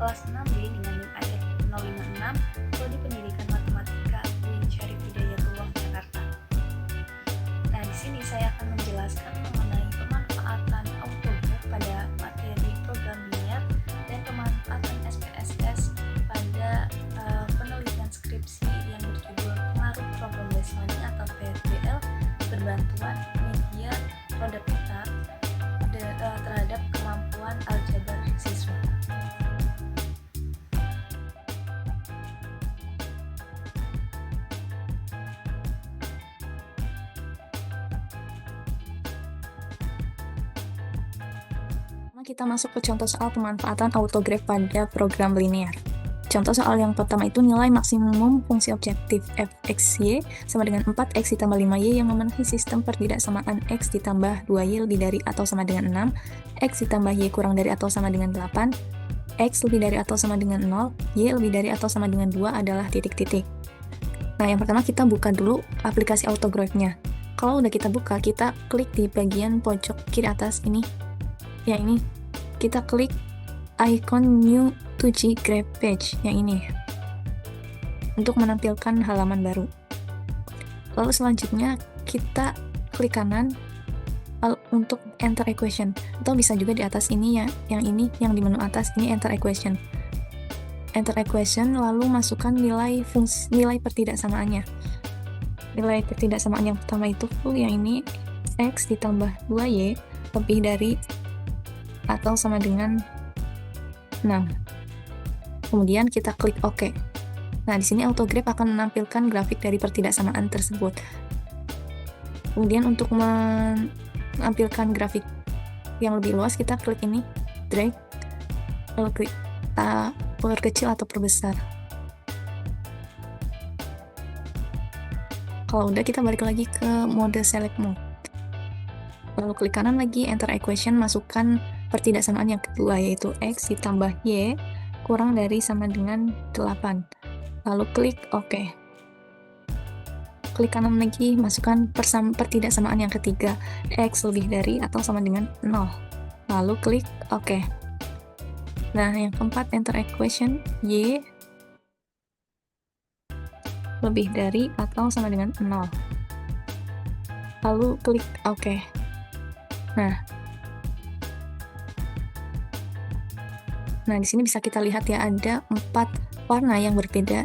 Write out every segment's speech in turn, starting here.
kelas 6B dengan NIM ayat 056 Prodi Pendidikan Matematika UIN Syarif Hidayatullah Jakarta. Nah, di sini saya akan menjelaskan mengenai pemanfaatan AutoGraph pada materi program linear dan pemanfaatan SPSS pada penelitian skripsi yang berjudul Pengaruh Problem-Based Learning atau PFBL berbantuan media roda peta terhadap kemampuan aljabar siswa. Kita masuk ke contoh soal pemanfaatan AutoGraph pada program linear. Contoh soal yang pertama itu nilai maksimum fungsi objektif f(x, y) sama dengan 4x ditambah 5y yang memenuhi sistem pertidaksamaan x ditambah 2y lebih dari atau sama dengan 6, x ditambah y kurang dari atau sama dengan 8, x lebih dari atau sama dengan 0, y lebih dari atau sama dengan 2 adalah titik-titik. Nah, yang pertama kita buka dulu aplikasi AutoGraph-nya. Kalau udah kita buka, kita klik di bagian pojok kiri atas ini. Ya, ini kita klik icon new 2G Graph page yang ini untuk menampilkan halaman baru. Lalu selanjutnya kita klik kanan untuk enter equation, atau bisa juga di atas ini ya, yang ini yang di menu atas ini enter equation. Enter equation lalu masukkan nilai pertidaksamaannya. Nilai pertidaksamaan yang pertama itu yang ini x ditambah 2y lebih dari atau sama dengan 6. Kemudian kita klik OK. Nah, di sini AutoGraph akan menampilkan grafik dari pertidaksamaan tersebut. Kemudian untuk menampilkan grafik yang lebih luas, kita klik ini, drag, lalu klik perkecil atau perbesar. Kalau udah, kita balik lagi ke mode select mode. Lalu klik kanan lagi, enter equation, masukkan pertidaksamaan yang kedua, yaitu x ditambah y kurang dari sama dengan 8. Lalu klik OK. Klik kanan lagi, masukkan pertidaksamaan yang ketiga, x lebih dari atau sama dengan 0. Lalu klik OK. Nah, yang keempat, enter equation, y lebih dari atau sama dengan 0. Lalu klik OK. Nah, di sini bisa kita lihat ya, ada 4 warna yang berbeda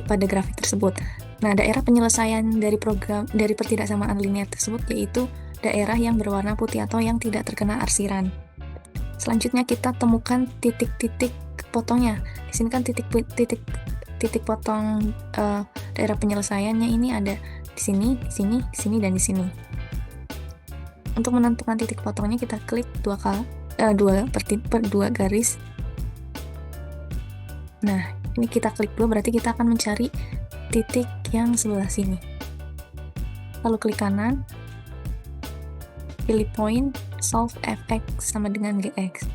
pada grafik tersebut. Nah, daerah penyelesaian dari pertidaksamaan linear tersebut yaitu daerah yang berwarna putih atau yang tidak terkena arsiran. Selanjutnya kita temukan titik-titik potongnya. Di sini kan titik potong daerah penyelesaiannya ini ada di sini, di sini, di sini, dan di sini. Untuk menentukan titik potongnya kita klik dua garis. Nah, ini kita klik dulu, berarti kita akan mencari titik yang sebelah sini. Lalu klik kanan, pilih point, solve fx sama dengan gx.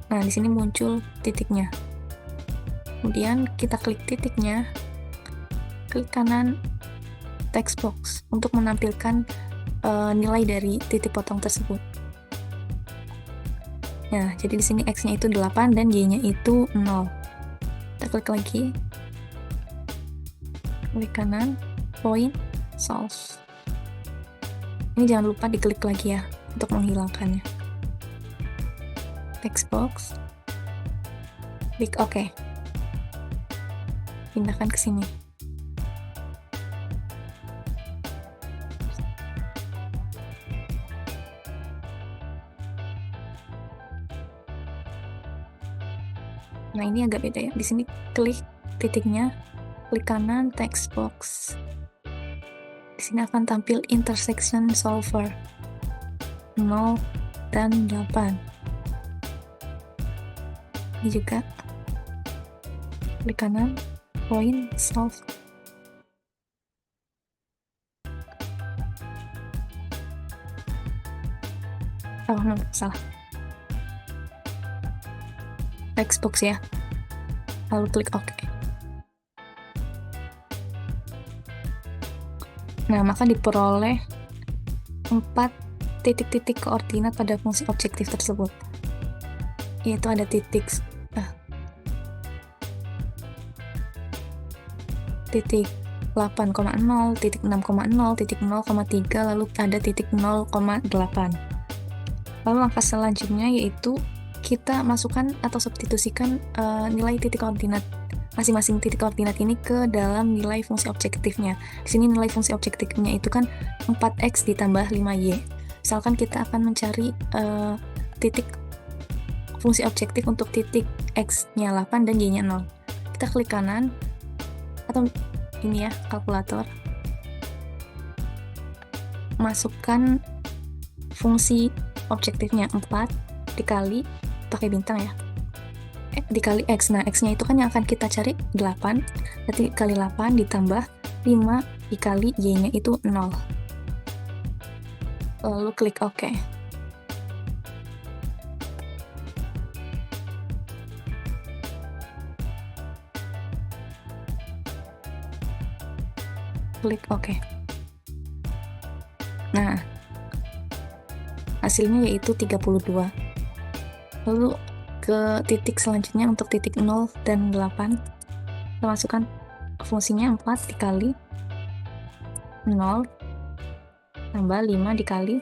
Nah, di sini muncul titiknya. Kemudian kita klik titiknya, klik kanan text box untuk menampilkan nilai dari titik potong tersebut. Nah, jadi di sini x-nya itu 8 dan y-nya itu 0. Kita klik lagi, klik kanan, point, solve. Ini jangan lupa diklik lagi ya untuk menghilangkannya. Text box, klik OK. Pindahkan ke sini. Nah, ini agak beda ya. Di sini klik titiknya, klik kanan text box. Di sini akan tampil intersection solver 0 dan 8. Ini juga klik kanan, point, solve. Oh, no, salah. Text box ya. Lalu klik OK. Nah, maka diperoleh 4 titik-titik koordinat pada fungsi objektif tersebut, yaitu ada titik titik 8,0, titik 6,0, titik 0,3, lalu ada titik 0,8. Lalu langkah selanjutnya yaitu kita masukkan atau substitusikan nilai titik koordinat masing-masing titik koordinat ini ke dalam nilai fungsi objektifnya. Di sini nilai fungsi objektifnya itu kan 4x ditambah 5y. Misalkan kita akan mencari titik fungsi objektif untuk titik x-nya 8 dan y-nya 0. Kita klik kanan, atau ini ya, kalkulator. Masukkan fungsi objektifnya 4 dikali, pakai bintang ya, dikali x. Nah, x-nya itu kan yang akan kita cari 8, berarti kali 8 ditambah 5 dikali y-nya itu 0. Lalu klik OK. Klik OK. Nah, hasilnya yaitu 32. Lalu ke titik selanjutnya untuk titik 0 dan 8, kita masukkan fungsinya 4 dikali 0 tambah 5 dikali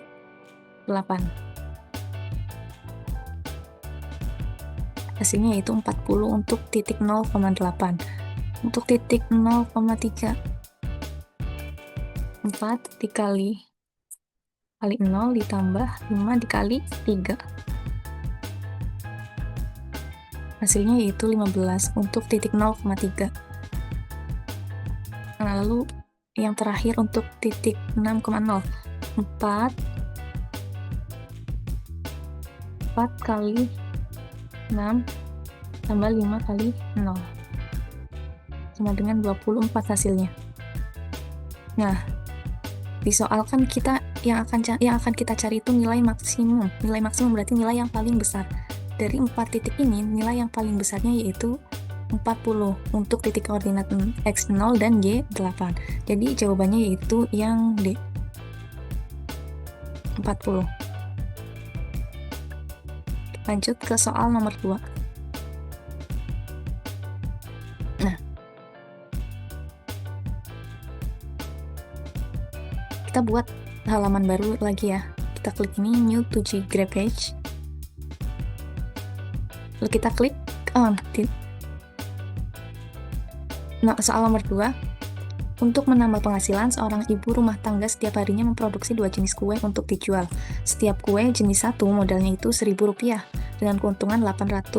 8. Hasilnya yaitu 40 untuk titik 0,8. Untuk titik 0,3, 4 dikali 0 ditambah 5 dikali 3. Hasilnya yaitu 15 untuk titik 0,3. Nah, lalu yang terakhir untuk titik 6,0, 4 kali 6 tambah 5 kali 0 sama dengan 24 hasilnya. Nah, di soal kan kita yang akan kita cari itu nilai maksimum. Nilai maksimum berarti nilai yang paling besar. Dari 4 titik ini, nilai yang paling besarnya yaitu 40 untuk titik koordinat x0 dan y8. Jadi jawabannya yaitu yang D, 40. Lanjut ke soal nomor 2. Nah, kita buat halaman baru lagi ya. Kita klik ini, new 2G graph page. Lalu kita klik on. Nah, soal nomor 2. Untuk menambah penghasilan, seorang ibu rumah tangga setiap harinya memproduksi 2 jenis kue untuk dijual. Setiap kue jenis 1 modalnya itu Rp1.000 dengan keuntungan Rp800.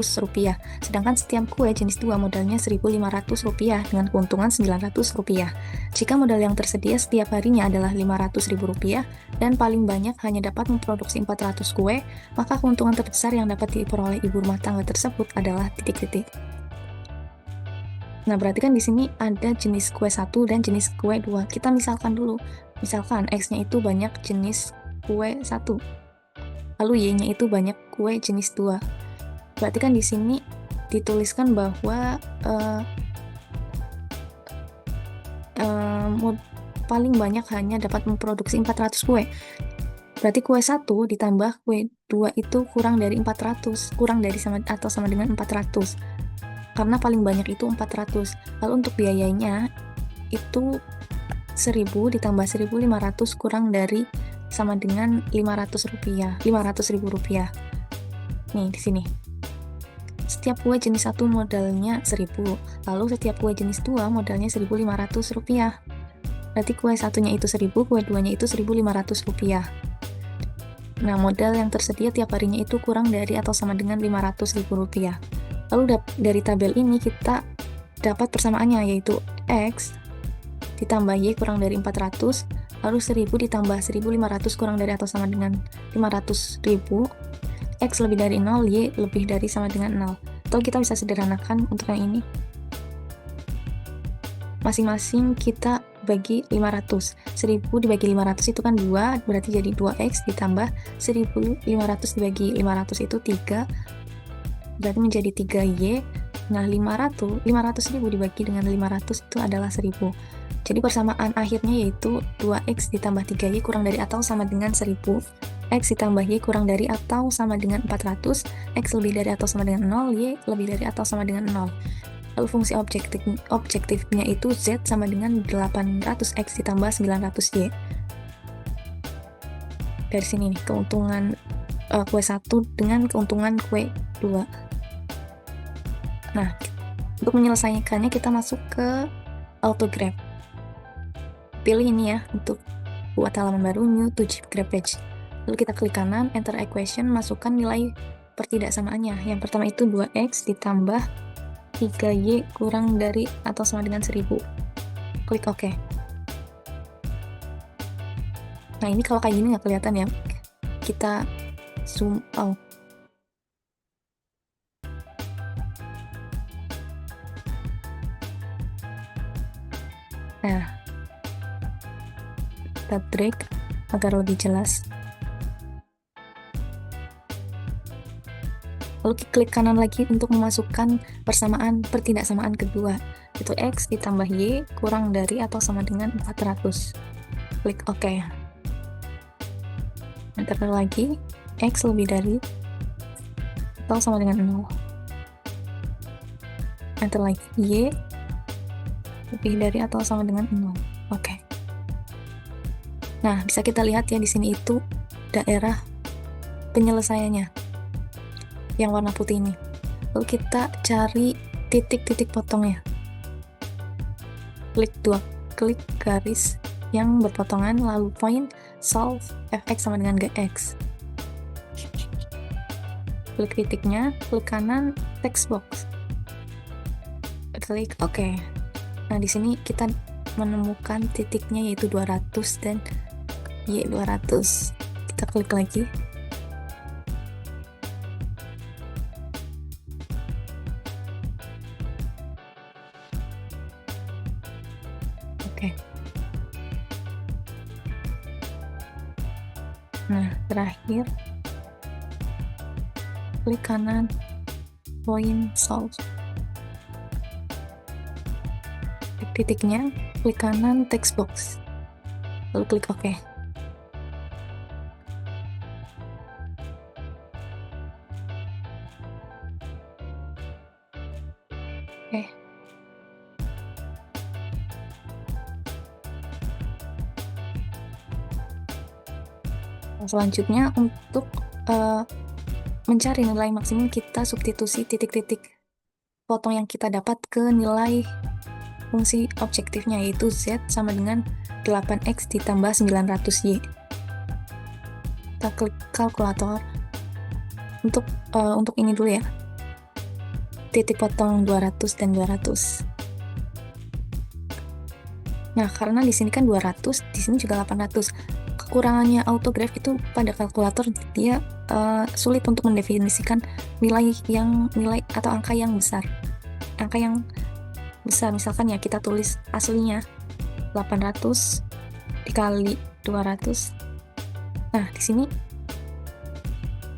Sedangkan setiap kue jenis 2 modalnya Rp1.500 dengan keuntungan Rp900. Jika modal yang tersedia setiap harinya adalah Rp500.000 dan paling banyak hanya dapat memproduksi 400 kue, maka keuntungan terbesar yang dapat diperoleh ibu rumah tangga tersebut adalah titik-titik. Nah, berarti kan di sini ada jenis kue 1 dan jenis kue 2. Kita misalkan dulu. Misalkan X-nya itu banyak jenis kue 1. Lalu Y-nya itu banyak kue jenis 2. Berarti kan di sini dituliskan bahwa paling banyak hanya dapat memproduksi 400 kue. Berarti kue 1 ditambah kue 2 itu kurang dari 400, kurang dari sama dengan 400. Karena paling banyak itu 400. Lalu untuk biayanya itu 1000 ditambah 1500 kurang dari sama dengan Rp500.000. Nih di sini. Setiap kue jenis 1 modalnya 1000, lalu setiap kue jenis 2 modalnya Rp1.500. Berarti kue 1-nya itu 1000, kue 2-nya itu Rp1.500. Nah, modal yang tersedia tiap harinya itu kurang dari atau sama dengan Rp500.000. Lalu dari tabel ini kita dapat persamaannya, yaitu X ditambah Y kurang dari 400, lalu 1000 ditambah 1500 kurang dari atau sama dengan 500.000, X lebih dari 0, Y lebih dari sama dengan 0. Atau kita bisa sederhanakan untuk yang ini. Masing-masing kita bagi 500. 1000 dibagi 500 itu kan 2, berarti jadi 2X ditambah 1500 dibagi 500 itu 3, berarti menjadi 3Y. Nah, 500.000 dibagi dengan 500 itu adalah 1000. Jadi persamaan akhirnya yaitu 2X ditambah 3Y kurang dari atau sama dengan 1000, X ditambah Y kurang dari atau sama dengan 400, X lebih dari atau sama dengan 0, Y lebih dari atau sama dengan 0. Lalu fungsi objektifnya itu Z sama dengan 800X ditambah 900Y. Dari sini nih, keuntungan kue 1 dengan keuntungan kue 2. Nah, untuk menyelesaikannya kita masuk ke autograph. Pilih ini ya, untuk buat halaman baru, new to graph page. Lalu kita klik kanan, enter equation, masukkan nilai pertidaksamaannya. Yang pertama itu 2X ditambah 3Y kurang dari atau sama dengan 1000. Klik OK. Nah, ini kalau kayak gini nggak kelihatan ya. Kita zoom out. Nah, kita drag agar lebih jelas. Lalu klik kanan lagi untuk memasukkan pertidaksamaan kedua, itu X ditambah Y kurang dari atau sama dengan 400. Klik OK. Enter lagi, X lebih dari atau sama dengan 0. Enter lagi, Y lebih dari atau sama dengan 0. Oke. Nah, bisa kita lihat ya di sini itu daerah penyelesaiannya yang warna putih ini. Lalu kita cari titik-titik potongnya. Klik garis yang berpotongan, lalu point, solve, fx sama dengan gx. Klik titiknya, klik kanan, text box. Klik OK. Nah, di sini kita menemukan titiknya yaitu 200 dan Y200. Kita klik lagi. Oke. Nah, terakhir klik kanan, point, solve. Klik titiknya, klik kanan, text box. Lalu klik OK. Oke. Selanjutnya untuk mencari nilai maksimum, kita substitusi titik-titik potong yang kita dapat ke nilai fungsi objektifnya, yaitu Z sama dengan 8X ditambah 900Y. Kita klik kalkulator. Untuk ini dulu ya, titik potong 200 dan 200. Nah, karena di sini kan 200, di sini juga 800. Kekurangannya autograph itu pada kalkulator, dia sulit untuk mendefinisikan nilai atau angka yang besar. Angka yang besar, misalkan ya kita tulis aslinya 800 dikali 200. Nah, di sini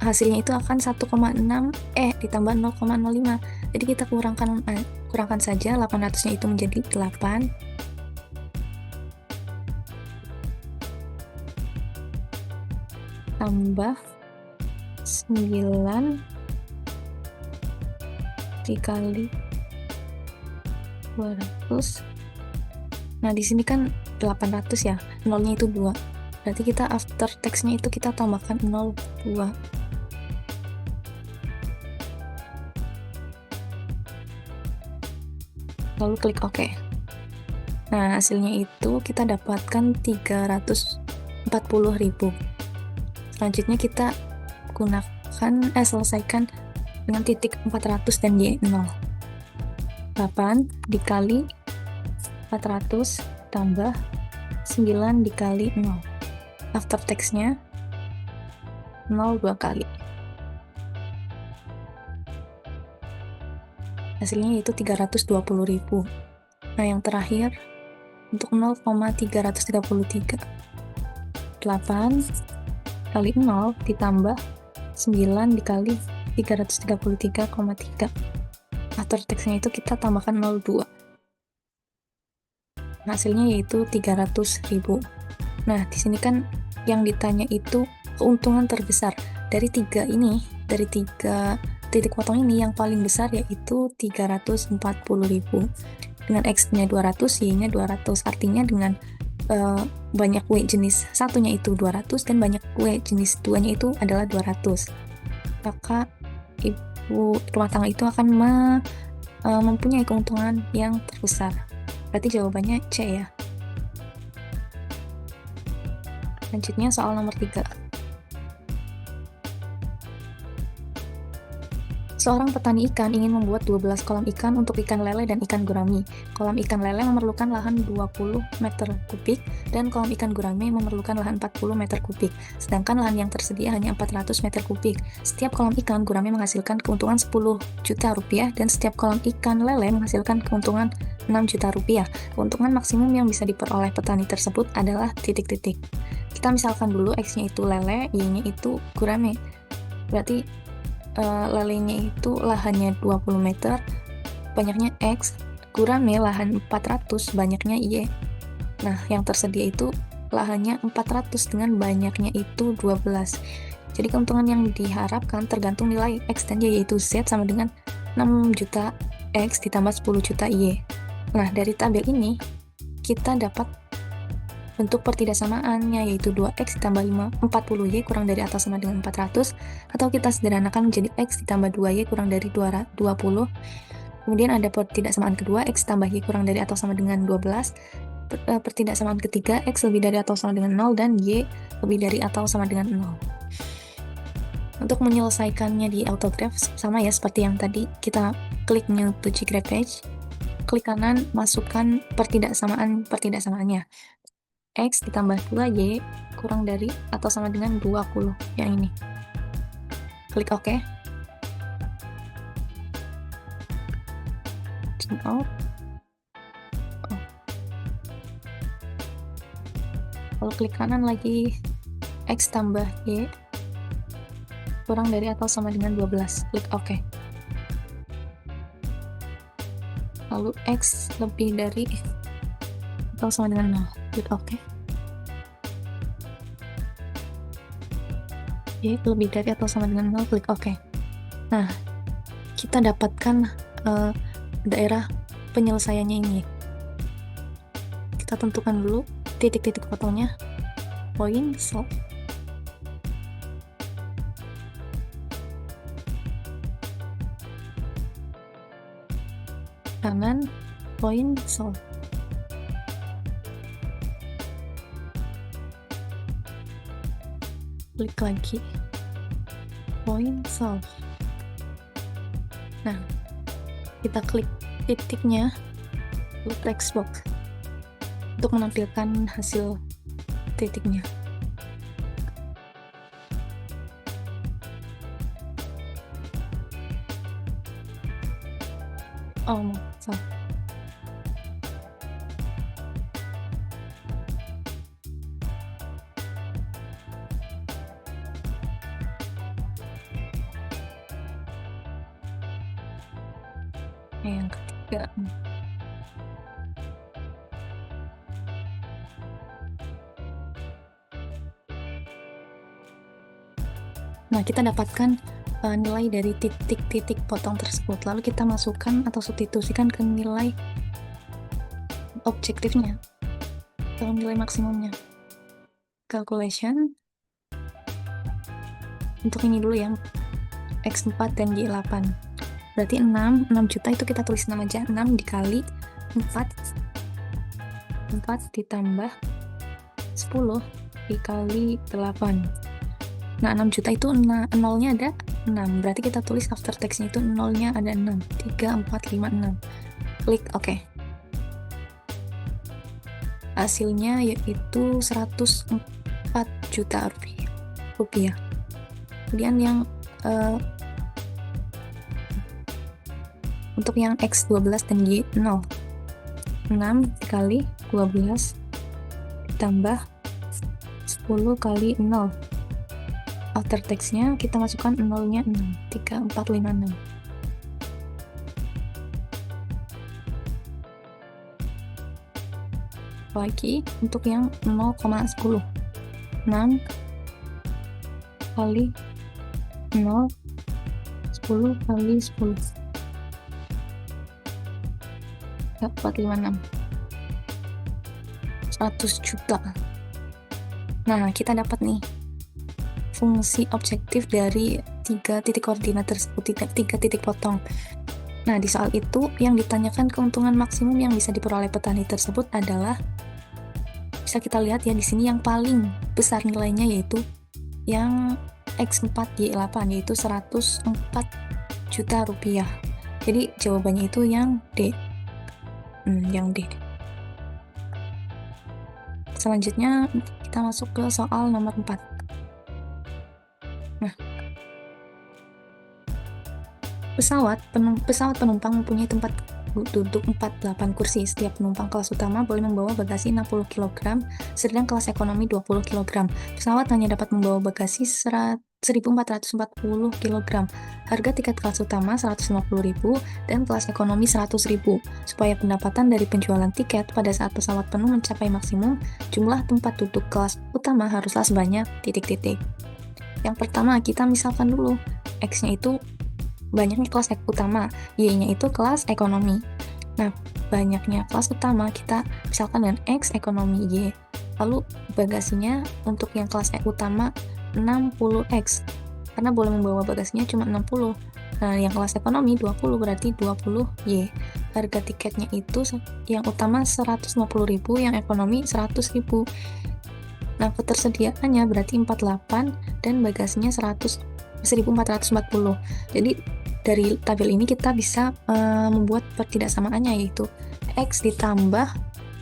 hasilnya itu akan 1,6 ditambah 0,05. Jadi kita kurangkan saja 800-nya itu menjadi 8. Tambah 9 dikali 200. Nah, di sini kan 800 ya, nolnya itu 2. Berarti kita after text-nya itu kita tambahkan 02. Lalu klik OK. Nah, hasilnya itu kita dapatkan 340.000. Selanjutnya kita selesaikan dengan titik 400 dan Y0. 8 dikali 400 tambah 9 dikali 0. After text-nya 0 2 kali. Hasilnya yaitu 320.000. Nah, yang terakhir untuk 0,333. 8 kali 0 ditambah 9 dikali 333,3. After text-nya itu kita tambahkan 02. Hasilnya yaitu 300.000. Nah, di sini kan yang ditanya itu keuntungan terbesar dari tiga titik potong ini yang paling besar yaitu 340.000. Dengan X-nya 200, Y-nya 200. Artinya dengan banyak W jenis satunya itu 200 dan banyak W jenis duanya itu adalah 200. Maka ibu rumah tangga itu akan mempunyai keuntungan yang terbesar. Berarti jawabannya C ya. Selanjutnya soal nomor 3. Seorang petani ikan ingin membuat 12 kolam ikan untuk ikan lele dan ikan gurami. Kolam ikan lele memerlukan lahan 20 meter kubik dan kolam ikan gurami memerlukan lahan 40 meter kubik. Sedangkan lahan yang tersedia hanya 400 meter kubik. Setiap kolam ikan gurami menghasilkan keuntungan 10 juta rupiah dan setiap kolam ikan lele menghasilkan keuntungan 6 juta rupiah. Keuntungan maksimum yang bisa diperoleh petani tersebut adalah titik-titik. Kita misalkan dulu X-nya itu lele, Y-nya itu gurame. Berarti lelenya itu lahannya 20 meter, banyaknya X, gurame lahan 400, banyaknya Y. Nah, yang tersedia itu lahannya 400 dengan banyaknya itu 12. Jadi keuntungan yang diharapkan tergantung nilai X dan Y, yaitu Z sama dengan 6 juta X ditambah 10 juta Y. Nah, dari tabel ini kita dapat bentuk pertidaksamaannya, yaitu 2X ditambah 40Y kurang dari atau sama dengan 400, atau kita sederhanakan menjadi X ditambah 2Y kurang dari 20. Kemudian ada pertidaksamaan kedua, X tambah Y kurang dari atau sama dengan 12. Pertidaksamaan ketiga, X lebih dari atau sama dengan 0, dan Y lebih dari atau sama dengan 0. Untuk menyelesaikannya di autograph, sama ya seperti yang tadi, kita klik new to Ggraph page, klik kanan, masukkan pertidaksamaannya. X ditambah 2Y kurang dari atau sama dengan 20, yang ini. Klik OK. Zoom out. Lalu klik kanan lagi, X tambah Y kurang dari atau sama dengan 12. Klik OK. Lalu X lebih dari atau sama dengan 0. Klik OK. Y lebih dari atau sama dengan 0. Klik OK. Nah, kita dapatkan daerah penyelesaiannya ini. Kita tentukan dulu titik-titik potongnya. Point solve. Kanan, point solve. Klik lagi, point solve. Nah, kita klik titiknya, lalu text box untuk menampilkan hasil titiknya. Oh, salah. Yang ketiga. Nah, kita dapatkan nilai dari titik-titik potong tersebut. Lalu kita masukkan atau substitusikan ke nilai objektifnya atau nilai maksimumnya. Calculation. Untuk ini dulu ya, X4 dan Y8. Berarti 6 juta itu kita tulis 6 aja. 6 dikali 4 ditambah 10 dikali 8. Nah, 6 juta itu nolnya ada 6. Berarti kita tulis after text-nya itu nolnya ada 6. 3, 4, 5, 6. Klik OK. Hasilnya yaitu 104 juta rupiah. Kemudian yang untuk yang X12 dan Y0, 6 dikali 12 ditambah 10 kali 0. After text-nya kita masukkan 0-nya 6. 3, 4, 5, 6. Lagi untuk yang 0,10. 6 kali 0, 10 kali 10. 456. 100 juta. Nah, kita dapat nih fungsi objektif dari 3 titik koordinat tersebut, 3 titik potong. Nah, di soal itu yang ditanyakan keuntungan maksimum yang bisa diperoleh petani tersebut adalah, bisa kita lihat ya di sini yang paling besar nilainya yaitu yang X4 Y8, yaitu 104 juta rupiah. Jadi jawabannya itu yang D. Yang D. Selanjutnya kita masuk ke soal nomor 4. Nah, pesawat penumpang mempunyai tempat duduk 48 kursi. Setiap penumpang kelas utama boleh membawa bagasi 60 kg, sedang kelas ekonomi 20 kg. Pesawat hanya dapat membawa bagasi 1.440 kg. Harga tiket kelas utama 150.000 dan kelas ekonomi 100.000. Supaya pendapatan dari penjualan tiket pada saat pesawat penuh mencapai maksimum, jumlah tempat duduk kelas utama haruslah sebanyak titik-titik. Yang pertama, kita misalkan dulu, X-nya itu banyaknya kelas utama, Y-nya itu kelas ekonomi. Nah, banyaknya kelas utama kita misalkan dengan X ekonomi Y. Lalu bagasinya untuk yang kelas utama 60X, karena boleh membawa bagasinya cuma 60. Nah, yang kelas ekonomi 20, berarti 20Y. Harga tiketnya itu yang utama 150.000, yang ekonomi 100.000. Nah, ketersediaannya berarti 48 dan bagasinya 1.440. Jadi dari tabel ini kita bisa membuat pertidaksamaannya, yaitu X ditambah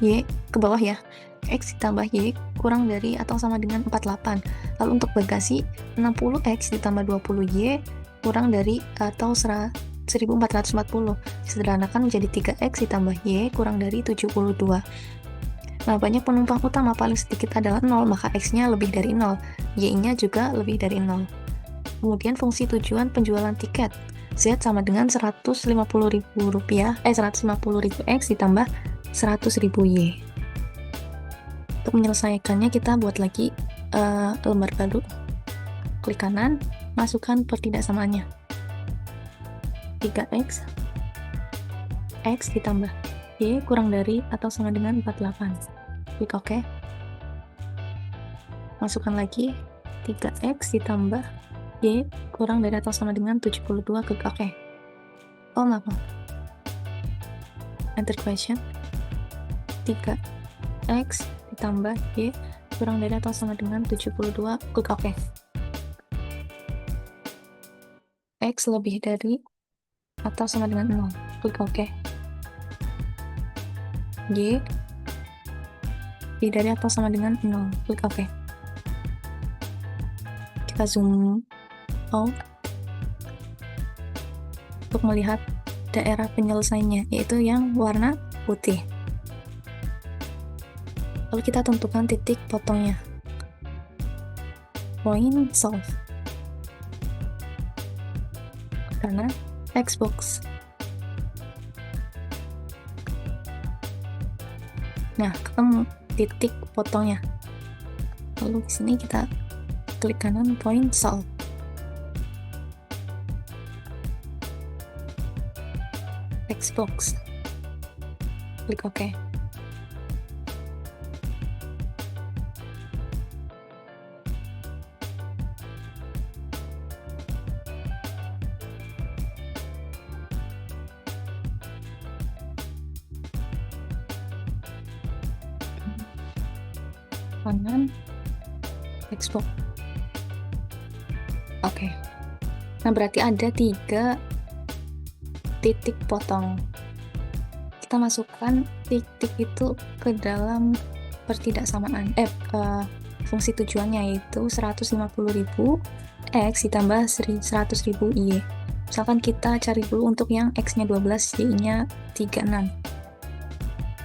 Y ke bawah ya. X ditambah Y kurang dari atau sama dengan 48. Lalu untuk bagasi 60X ditambah 20Y kurang dari atau 1.440. Disederhanakan menjadi 3X ditambah Y kurang dari 72. Nah, banyak penumpang utama paling sedikit adalah 0, maka X-nya lebih dari 0, Y-nya juga lebih dari 0. Kemudian fungsi tujuan penjualan tiket, Z sama dengan 150.000 X ditambah 100.000 Y. Untuk menyelesaikannya kita buat lagi lembar baru. Klik kanan, masukkan pertidaksamaannya. 3X X ditambah Y kurang dari atau sama dengan 48. Klik OK. Masukkan lagi 3X ditambah Y kurang dari atau sama dengan 72. Klik OK. Oh, maaf. Enter question. 3X ditambah Y kurang dari atau sama dengan 72. Klik OK. X lebih dari atau sama dengan 0. Klik OK. Y lebih dari atau sama dengan 0. Klik OK. Kita zoom out untuk melihat daerah penyelesaiannya, yaitu yang warna putih. Lalu kita tentukan titik potongnya. Point solve. Karena Xbox. Nah, ketemu titik potongnya. Lalu di sini kita klik kanan point solve. Xbox. Klik OK. Kanan Xbox. Oke. Nah, berarti ada 3 titik potong. Kita masukkan titik itu ke dalam pertidaksamaan fungsi tujuannya, yaitu 150.000 X ditambah 100.000 Y. Misalkan kita cari dulu untuk yang X-nya 12, Y-nya 36.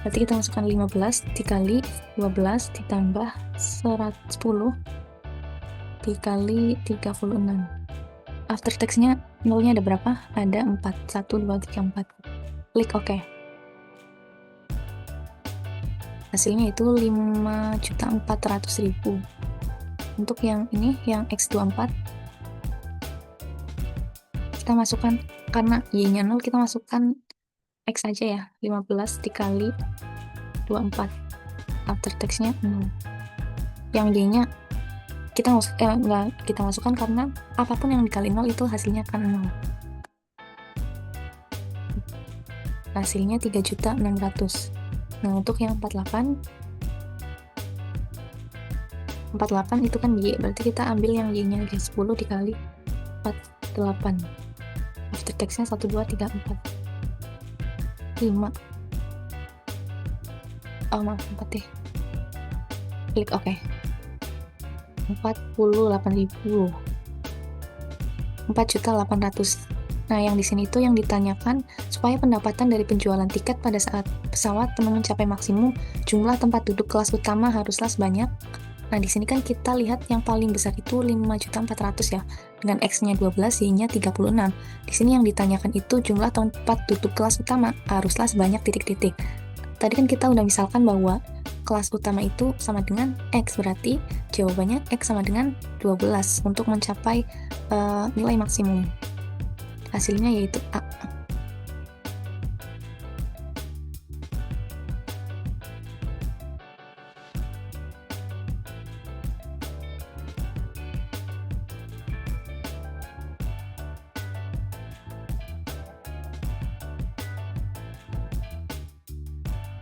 Berarti kita masukkan 15 dikali 12 ditambah 10 dikali 36. After text-nya nolnya ada berapa? Ada 4. 1, 2, 3, 4. Klik OK. Hasilnya itu 5.400.000. Untuk yang ini, yang X24, kita masukkan, karena Y-nya 0, kita masukkan X aja ya, 15 dikali 24. After text-nya 0. Yang Y-nya nggak kita masukkan karena apapun yang dikali 0 itu hasilnya akan 0. Hasilnya 3.600.000. Nah, untuk yang 48 itu kan Y, berarti kita ambil yang Y-nya 10 dikali 48. After text-nya 1, 2, 3, 4, 5. Oh, maaf, 4 deh. Klik OK. 48.000. 4.800.000. Nah, yang di sini itu yang ditanyakan supaya pendapatan dari penjualan tiket pada saat pesawat penuh mencapai maksimum, jumlah tempat duduk kelas utama haruslah sebanyak. Nah, di sini kan kita lihat yang paling besar itu 5.400.000 ya, dengan X-nya 12, Y-nya 36. Di sini yang ditanyakan itu jumlah tempat duduk kelas utama haruslah sebanyak titik-titik. Tadi kan kita udah misalkan bahwa kelas utama itu sama dengan X, berarti jawabannya X sama dengan 12 untuk mencapai nilai maksimum. Hasilnya yaitu A.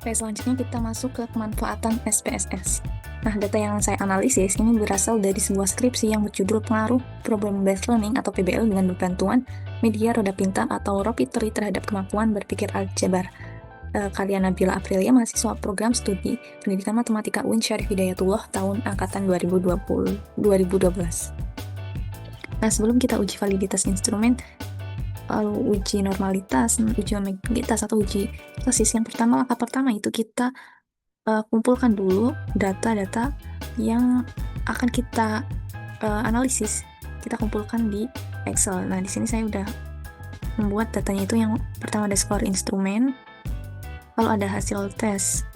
Oke, selanjutnya kita masuk ke pemanfaatan SPSS. Nah, data yang saya analisis ini berasal dari sebuah skripsi yang berjudul Pengaruh Problem Based Learning atau PBL dengan berbantuan media roda pintar atau Ropitory terhadap kemampuan berpikir aljabar. Kalian Nabila Aprilia, mahasiswa program studi Pendidikan Matematika UIN Syarif Hidayatullah tahun angkatan 2012. Nah, sebelum kita uji validitas instrumen, lalu uji normalitas, uji omegalitas, atau uji tesis, yang pertama, langkah pertama itu kita kumpulkan dulu data-data yang akan kita analisis. Kita kumpulkan di Excel. Nah, di sini saya udah membuat datanya itu. Yang pertama ada skor instrumen, lalu ada hasil tes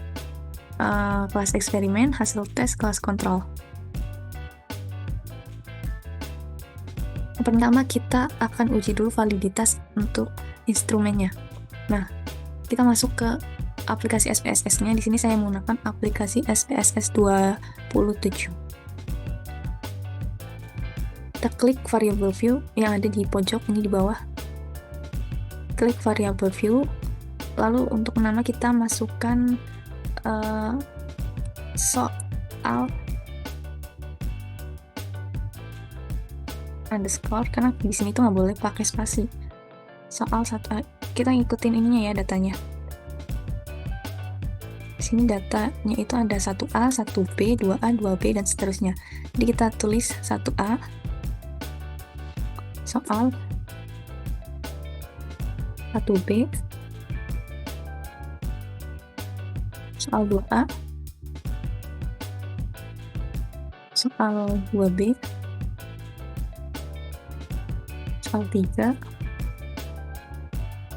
kelas eksperimen, hasil tes kelas kontrol. Yang pertama kita akan uji dulu validitas untuk instrumennya. Nah, kita masuk ke aplikasi SPSS-nya. Di sini saya menggunakan aplikasi SPSS 27. Kita klik variable view yang ada di pojok ini di bawah. Klik variable view. Lalu untuk nama kita masukkan soal underscore, karena di sini tuh nggak boleh pakai spasi. Soal 1A. Kita ngikutin ininya ya, datanya. Di sini datanya itu ada 1A, 1B, 2A, 2B, dan seterusnya. Jadi kita tulis 1A, soal 1B, soal 2A, soal 2B, soal 3,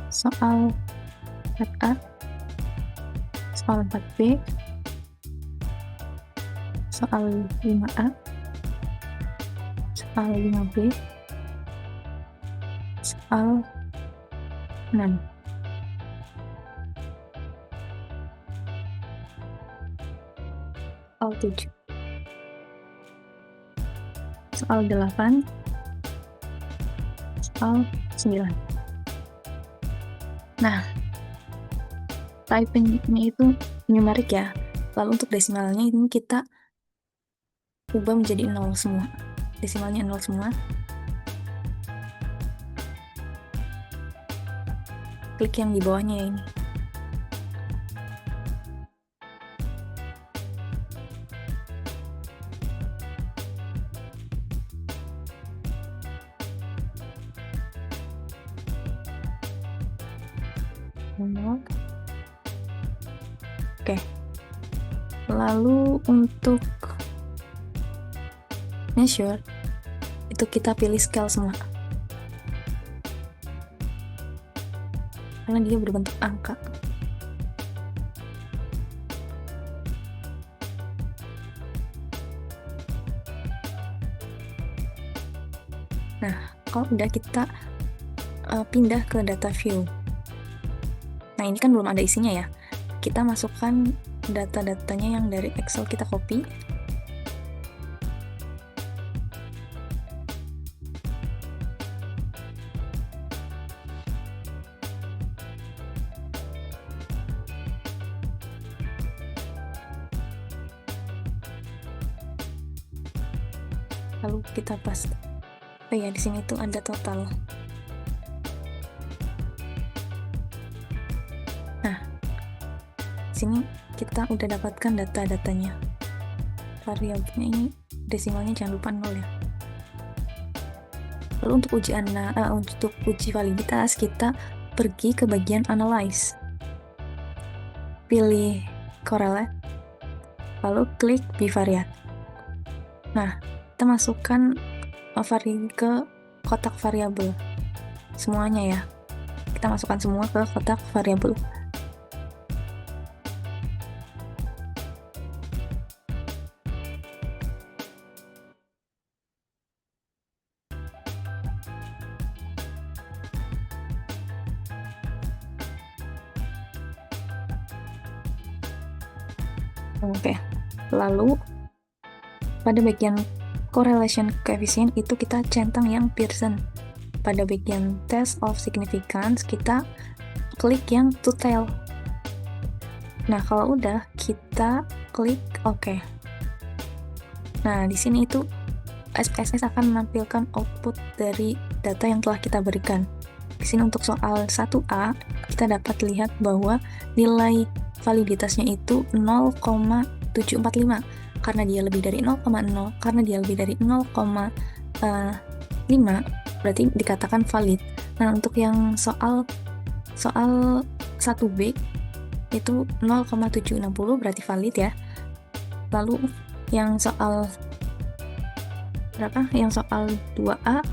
soal 4A, soal 4B, soal 5A, soal 5B, soal 6. Soal 7. Soal 8. Soal 9. Nah, typingnya itu numerik ya. Lalu untuk desimalnya ini kita ubah menjadi 0 semua. Desimalnya 0 semua. Klik yang di bawahnya ini. Oke. Lalu untuk measure itu kita pilih scale semua. Karena dia berbentuk angka. Nah, kalau udah kita pindah ke data view. Nah, ini kan belum ada isinya ya. Kita masukkan data-datanya yang dari Excel kita copy. Lalu kita paste. Oh ya, di sini tuh ada total. Nah, sini kita udah dapatkan data-datanya. Variabelnya ini desimalnya jangan lupa 0 ya. Lalu untuk uji validitas kita pergi ke bagian analyze. Pilih correlate, lalu klik bivariate. Nah, kita masukkan ke kotak variabel semuanya ya. Kita masukkan semua ke kotak variabel. Oke, lalu pada bagian correlation coefficient itu kita centang yang Pearson. Pada bagian test of significance kita klik yang to tail. Nah, kalau udah kita klik OK. Nah, di sini itu SPSS akan menampilkan output dari data yang telah kita berikan. Di sini untuk soal 1A kita dapat lihat bahwa nilai validitasnya itu 0,745 karena dia lebih dari 0,0, karena dia lebih dari 0,5 berarti dikatakan valid. Nah, untuk yang soal 1B itu 0,760 berarti valid ya. Lalu yang soal berapa? Yang soal 2A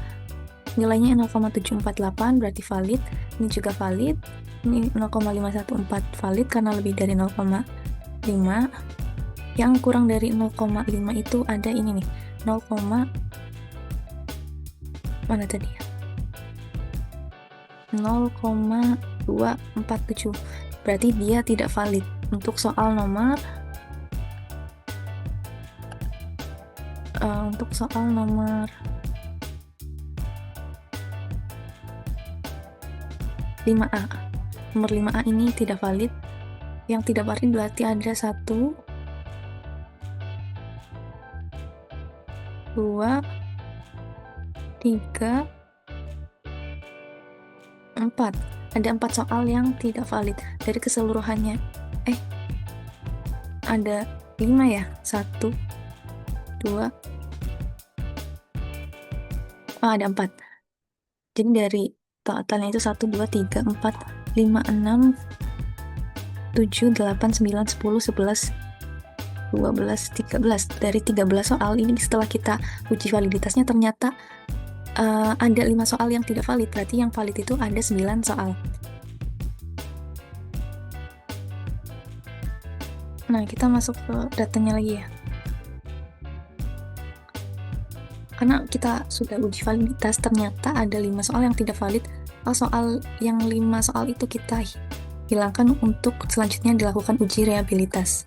nilainya 0,748 berarti valid. Ini juga valid. Ini 0,514 valid karena lebih dari 0,5. Yang kurang dari 0,5 itu ada ini nih, 0, mana tadi? 0,247. Berarti dia tidak valid. Untuk soal nomor 5A. Nomor 5A ini tidak valid. Yang tidak valid berarti ada 1, 2, 3, 4. Ada 4 soal yang tidak valid dari keseluruhannya. Ada 5 ya? 1, 2, ada 4. Jadi dari totalnya itu 1, 2, 3, 4, 5, 6, 7, 8, 9, 10, 11, 12, 13. Dari 13 soal ini setelah kita uji validitasnya ternyata ada 5 soal yang tidak valid, berarti yang valid itu ada 9 soal. Nah, kita masuk ke datanya lagi ya. Karena kita sudah uji validitas, ternyata ada 5 soal yang tidak valid. Soal yang 5 soal itu kita hilangkan untuk selanjutnya dilakukan uji reliabilitas.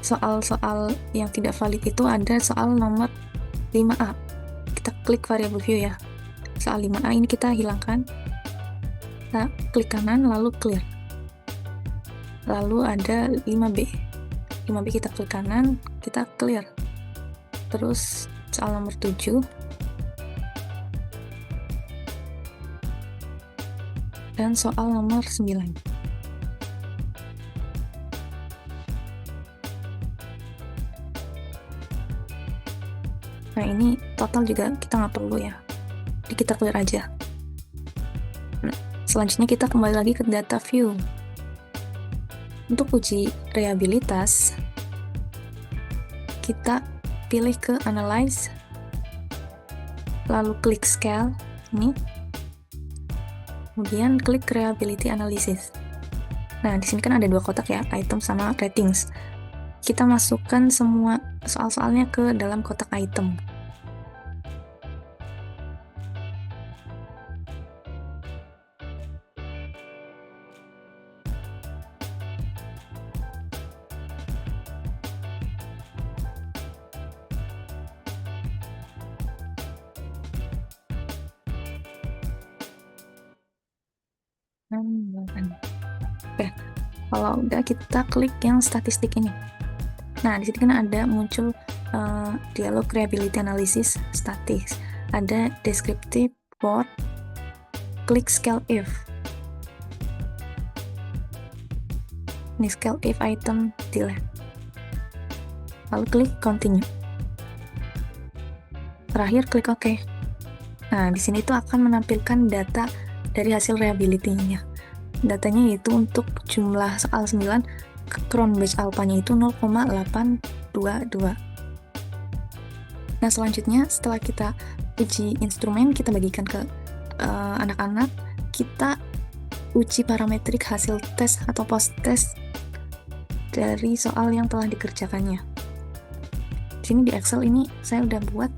Soal-soal yang tidak valid itu ada soal nomor 5A. Kita klik variable view ya. Soal 5A ini kita hilangkan. Kita klik kanan lalu clear. Lalu ada 5B. 5B kita klik kanan, kita clear. Terus soal nomor 7 dan soal nomor 9. Nah, ini total juga kita nggak perlu ya, jadi kita clear aja. Nah, selanjutnya kita kembali lagi ke data view. Untuk uji reliabilitas kita pilih ke analyze, lalu klik scale ini, kemudian klik reliability analysis. Nah, di sini kan ada 2 kotak ya, item sama ratings. Kita masukkan semua soal-soalnya ke dalam kotak item. Oke, kalau udah kita klik yang statistik ini. Nah, di sini kan ada muncul dialog reliability analysis statis, ada descriptive word, klik scale if. Ini scale if item delete. Lalu klik continue. Terakhir klik OK. Nah, di sini itu akan menampilkan data dari hasil reliability-nya. Datanya yaitu untuk jumlah soal 9, crown batch alpha-nya itu 0,822. Nah, selanjutnya setelah kita uji instrumen, kita bagikan ke anak-anak, kita uji parametrik hasil tes atau post test dari soal yang telah dikerjakannya. Di sini di Excel ini saya udah buat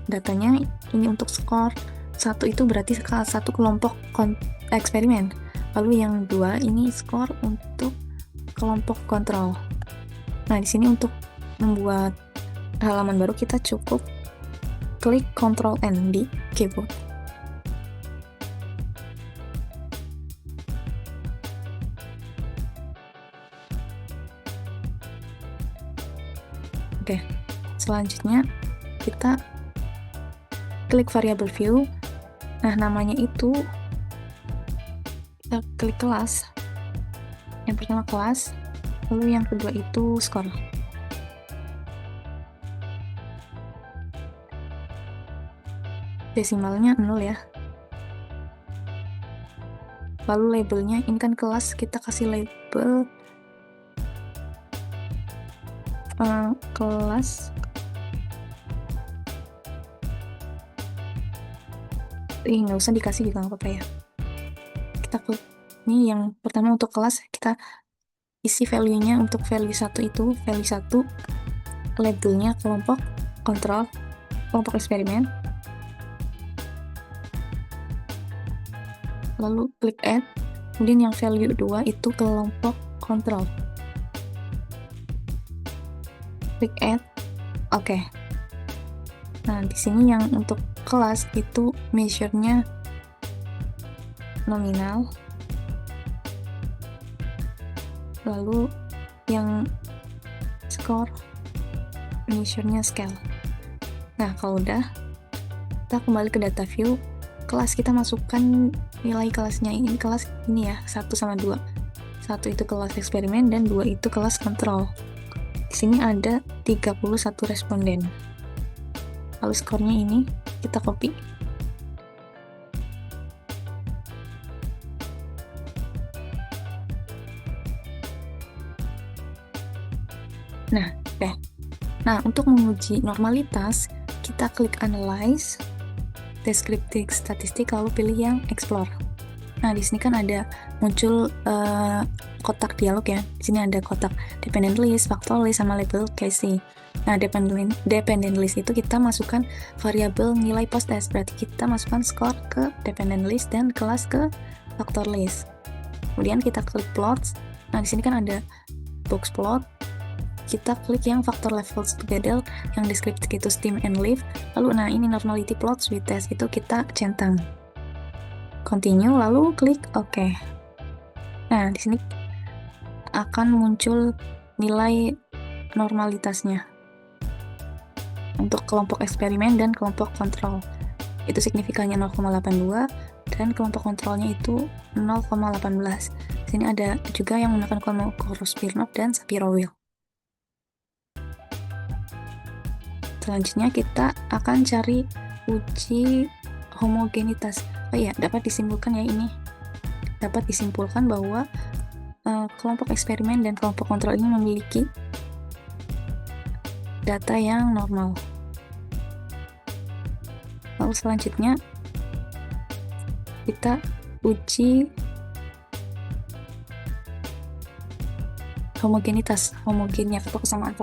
datanya ini untuk skor 1 itu berarti satu kelompok eksperimen, lalu yang 2 ini skor untuk kelompok kontrol. Nah, di sini untuk membuat halaman baru kita cukup klik Ctrl N di keyboard. Oke, selanjutnya kita klik variable view. Nah, namanya itu kita klik kelas. Yang pertama kelas, lalu yang kedua itu skor. Desimalnya 0 ya. Lalu labelnya, ini kan kelas, kita kasih label kelas nggak usah dikasih juga nggak apa-apa ya. Kita klik ini yang pertama untuk kelas, kita isi value-nya. Untuk value 1 itu value 1, labelnya kelompok kontrol, kelompok eksperimen, lalu klik add. Kemudian yang value 2 itu kelompok kontrol, klik add. Oke. Nah, di sini yang untuk kelas itu measure-nya nominal, lalu yang skor measure-nya scale. Nah, kalau udah, kita kembali ke data view. Kelas kita masukkan nilai kelasnya, ini kelas ini ya, 1 sama 2. 1 itu kelas eksperimen dan 2 itu kelas kontrol. Di sini ada 31 responden. Lalu skornya ini kita copy. Nah, oke. Nah, untuk menguji normalitas, kita klik analyze, descriptive statistik, lalu pilih yang explore. Nah, di sini kan ada muncul kotak dialog ya. Di sini ada kotak dependent list, factor list, sama label case. Nah, dependent list itu kita masukkan variabel nilai post test, berarti kita masukkan skor ke dependent list dan kelas ke factor list. Kemudian kita klik plots. Nah, di sini kan ada box plot. Kita klik yang factor levels together, yang descriptive itu steam and leaf. Lalu nah ini normality plots with test itu kita centang. Continue, lalu klik OK. Nah, di sini akan muncul nilai normalitasnya untuk kelompok eksperimen dan kelompok kontrol. Itu signifikannya 0,82 dan kelompok kontrolnya itu 0,18. Di sini ada juga yang menggunakan Kolmogorov-Smirnov dan Shapiro-Wilk. Selanjutnya kita akan cari uji homogenitas. Oh iya, dapat disimpulkan ya ini. Dapat disimpulkan bahwa kelompok eksperimen dan kelompok kontrol ini memiliki data yang normal. Lalu selanjutnya kita uji homogenitas, homogennya atau kesamaan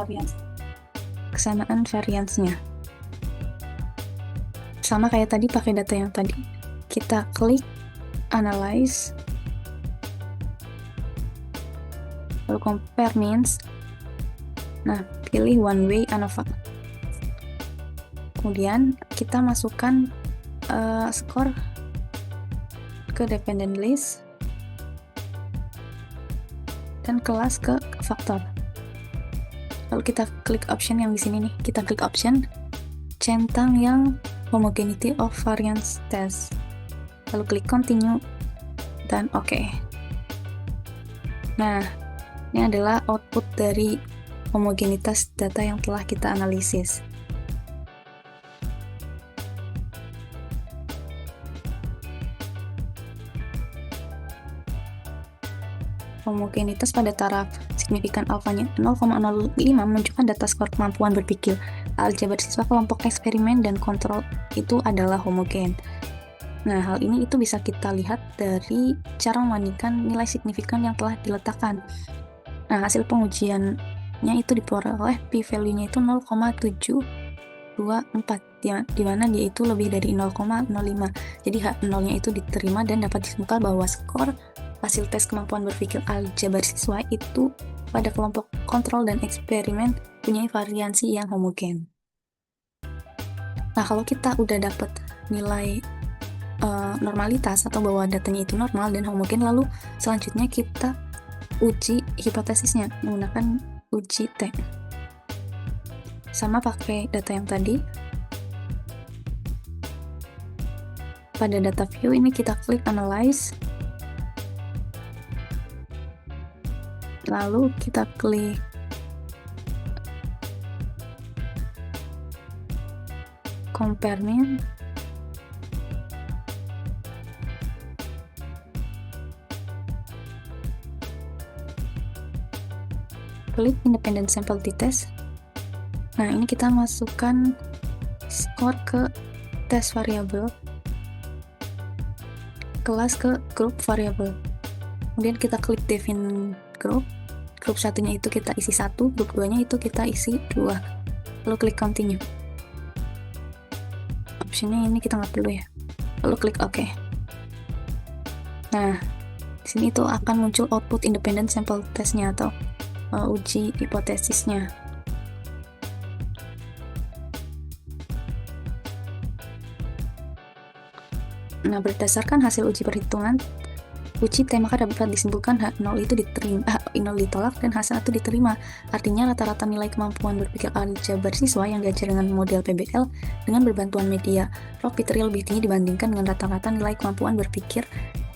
variansnya. Sama kayak tadi pakai data yang tadi. Kita klik analyze, lalu compare means. Nah, pilih one way ANOVA. Kemudian kita masukkan skor ke dependent list, dan kelas ke faktor. Lalu kita klik option yang di sini nih, kita klik option centang yang homogeneity of variance test, lalu klik continue dan oke. Nah, ini adalah output dari homogenitas data yang telah kita analisis. Homogenitas pada taraf signifikan alfanya 0,05 menunjukkan data skor kemampuan berpikir aljabar siswa kelompok eksperimen dan kontrol itu adalah homogen. Nah, hal ini itu bisa kita lihat dari cara membandingkan nilai signifikan yang telah diletakkan. Nah, hasil pengujiannya itu diperoleh p-value-nya itu 0,724, di mana dia itu lebih dari 0,05. Jadi H0-nya itu diterima dan dapat disimpulkan bahwa skor hasil tes kemampuan berpikir aljabar siswa itu pada kelompok kontrol dan eksperimen punya variansi yang homogen. Nah, kalau kita udah dapat nilai normalitas atau bahwa datanya itu normal dan homogen, lalu selanjutnya kita uji hipotesisnya menggunakan uji T. Sama pakai data yang tadi. Pada data view ini kita klik analyze, lalu kita klik compare mean, klik independent sample t-test. Nah, ini kita masukkan skor ke test variable, kelas ke group variable, kemudian kita klik define group satunya itu kita isi 1, grup 2-nya itu kita isi 2, lalu klik continue. Optionnya ini kita nggak perlu ya, lalu klik OK. Nah, di sini itu akan muncul output independent sample testnya atau uji hipotesisnya. Nah, berdasarkan hasil uji perhitungan uji T, maka dapat disimpulkan H0 itu diterima, H0 ditolak dan H1 diterima. Artinya rata-rata nilai kemampuan berpikir aljabar siswa yang diajar dengan model PBL dengan berbantuan media Rockpitteri lebih tinggi dibandingkan dengan rata-rata nilai kemampuan berpikir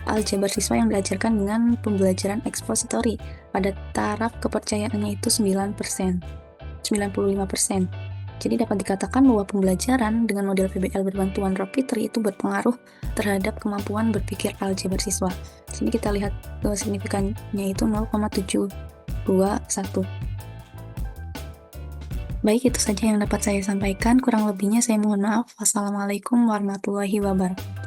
aljabar siswa yang diajarkan dengan pembelajaran ekspositori. Pada taraf kepercayaannya itu 95%. Jadi dapat dikatakan bahwa pembelajaran dengan model PBL berbantuan Rockpitteri itu berpengaruh terhadap kemampuan berpikir aljabar siswa. Sini kita lihat signifikannya itu 0,721. Baik, itu saja yang dapat saya sampaikan. Kurang lebihnya saya mohon maaf. Wassalamualaikum warahmatullahi wabarakatuh.